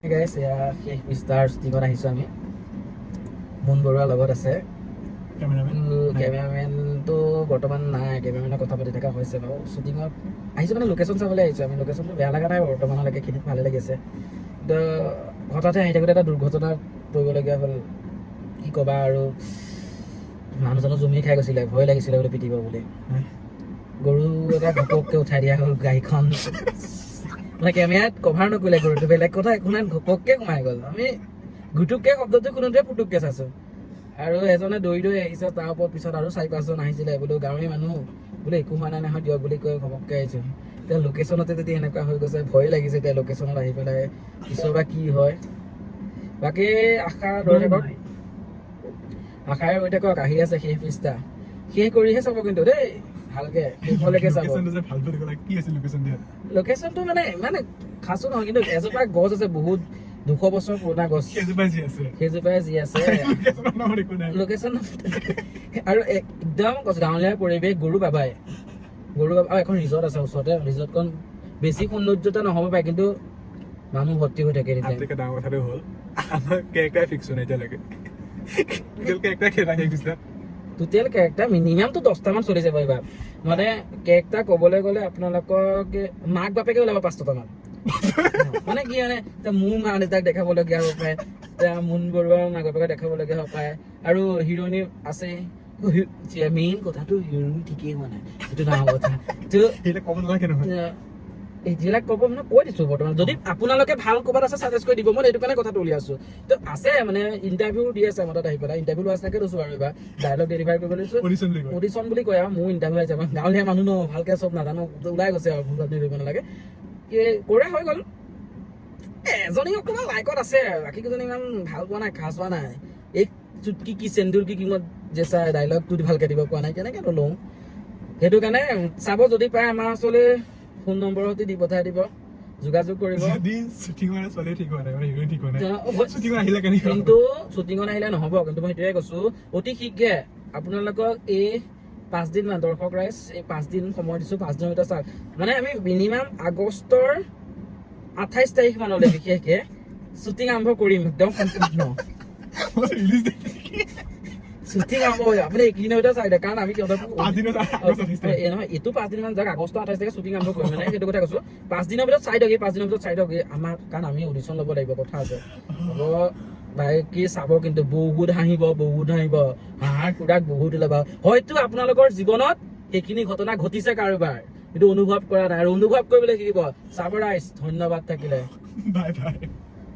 গাইছ এয়া শেষ পৃষ্ঠাৰ শ্বুটিঙত আহিছোঁ আমি মুন বৰুৱাৰ লগত আছে কেমেৰামেনটো বৰ্তমান নাই কেমেৰামেনৰ কথা পাতি থকা হৈছে বাৰু শ্বুটিঙত আহিছোঁ মানে লোকেশ্যন চাবলৈ আহিছোঁ আমি লোকেশ্যনটো বেয়া লগা নাই বৰ্তমানলৈকে খিনিত ভালে লাগিছে কিন্তু হঠাতে আহি থাকোঁতে এটা দুৰ্ঘটনাত পৰিবলগীয়া হ'ল কি ক'বা আৰু মানুহজনৰ জুমি খাই গৈছিলে ভয় লাগিছিলে বোলে পিটিব বুলি গৰু এটা ঘপককৈ উঠাই দিয়া হ'ল গাড়ীখন মানে কেমেৰাত কভাৰ নকৰিলে গৰুটো বেলেগ কথা একো নাই ঘপককৈ সোমাই গ'ল আমি গুটুককৈ শব্দটো শুনোতে পুটুককৈ চাইছোঁ আৰু এজনে দৌৰি দৌৰি আহিছে তাৰ ওপৰত পিছত আৰু 4-5জন আহিছিলে বোলো গাঁৱৰে মানুহ বোলে একো হোৱা নাই নহয় দিয়ক বুলি কৈ ঘপককৈ আহিছোঁ এতিয়া লোকেশ্যনতে যদি এনেকুৱা হৈ গৈছে ভয় লাগিছে এতিয়া লোকেশ্যনত আহি পেলাই পিছৰ বা কি হয় বাকী আশা ৰৈ থাকক আশাৰে ৰৈ থাকক আহি আছে শেষ পৃষ্ঠা শেষ কৰিহে চাব কিন্তু দেই ভালকে শেষলৈকে চাব লোকেশ্যনটো মানে ইমান খাচো নহয় কিন্তু এজোপা গছ আছে বহুত 200 বছৰ পুৰণা গছ সেইজোপাই যি আছে লোকেশ্যন আৰু একদম গাঁৱলীয়া পৰিৱেশ গৰু বাবাই এখন ৰিজৰ্ট আছে ওচৰতে ৰিজৰ্টখন বেছি সৌন্দৰ্যতা নহ'ব পাৰে কিন্তু মানুহ ভৰ্তি হৈ থাকে ডাঙৰ কথাটো হ'ল আমাৰ কেৰেক্টাৰ ফিক্স নাই এতিয়ালৈকে টোটেল কেৰেক্টাৰ মিনিমামটো 10টামান চলিছে পাৰিবা মানে কেৰেক্টাৰ ক'বলৈ গ'লে আপোনালোকক মাক বাপেকে ওলাব 5টামান মানে কি মানে মোৰ মা দেউতাক দেখাবলগীয়া হ'ব পাৰে মুন বৰুৱাৰ মাক বাপেকে দেখাবলগীয়া হ'ব পাৰে আৰু হিৰোইনী আছে মেইন কথাটো হিৰোইনী ঠিকেই হোৱা নাই সেইটো ডাঙৰ কথা এইবিলাক ক'ব মানে কৈ দিছোঁ বৰ্তমান যদি আপোনালোকে ভাল ক'ৰবাত আছে ছাজেষ্ট কৰি দিব মই সেইটো কাৰণে কথাটো উলিয়াইছোঁ তো আছে মানে ইণ্টাৰভিউ দি আছে আমাৰ তাত আহি পেলাই ইণ্টাৰভিউ লোৱা চাগে লৈছোঁ আৰু এইবাৰ ডাইলগ ডেলিভাৰ কৰিব লৈছোঁ অডিশ্যন বুলি কয় আৰু মোৰ ইণ্টাৰভিউ আহিছে আমাৰ গাঁৱলীয়া মানুহ ন ভালকৈ চব নাজানো ওলাই গৈছে আৰু ভুল দিব নালাগে কৰা হৈ গ'ল এজনী অকণমান লাইকত আছে বাকীকেইজনী ইমান ভাল পোৱা নাই খাচ হোৱা নাই এই চুটকি কি চেন্দুৰ কি কিমত যে চাই ডাইলগটো ভালকৈ দিব পৰা নাই কেনেকৈ নলওঁ সেইটো কাৰণে চাব যদি পায় আমাৰ ওচৰলৈ ফোন নম্বৰ সৈতে দি পঠাই দিব যোগাযোগ কৰিব কিন্তু শ্বুটিঙত আহিলে নহ'ব কিন্তু মই সেইটোৱে কৈছোঁ অতি শীঘ্ৰে আপোনালোকক এই 5 দিন মান দৰ্শক ৰাইজ এই 5 দিন সময় দিছোঁ 5 দিনৰ ভিতৰত চাওক মানে আমি মিনিমাম আগষ্টৰ 28 তাৰিখ মানলৈ বিশেষকৈ শ্বুটিং আৰম্ভ কৰিম একদম সম্পূৰ্ণ শ্বুটিং আৰম্ভ হৈ আপুনি এইকেইদিনৰ ভিতৰত চাই দিয়ক কাৰণ আমি নহয় এইটো 5 দিন মান যাওক আগষ্টৰ 28 তাৰিখে শ্বুটিং আৰম্ভ কৰিম মানে সেইটো কথা কৈছোঁ 5 দিনৰ ভিতৰত চাই দিয়ক এই 5 দিনৰ ভিতৰত চাই দিয়ক আমাৰ কাৰণ আমি অডিশ্যন ল'ব লাগিব কথা আছে হ'ব ভাই কি চাব কিন্তু বহুত হাঁহিব হাঁহাৰ খুৰাক বহুত ওলাব হয়তো আপোনালোকৰ জীৱনত সেইখিনি ঘটনা ঘটিছে কাৰোবাৰ কিন্তু অনুভৱ কৰা নাই আৰু অনুভৱ কৰিবলৈ শিকিব চাব ৰাইজ ধন্যবাদ থাকিলে বাই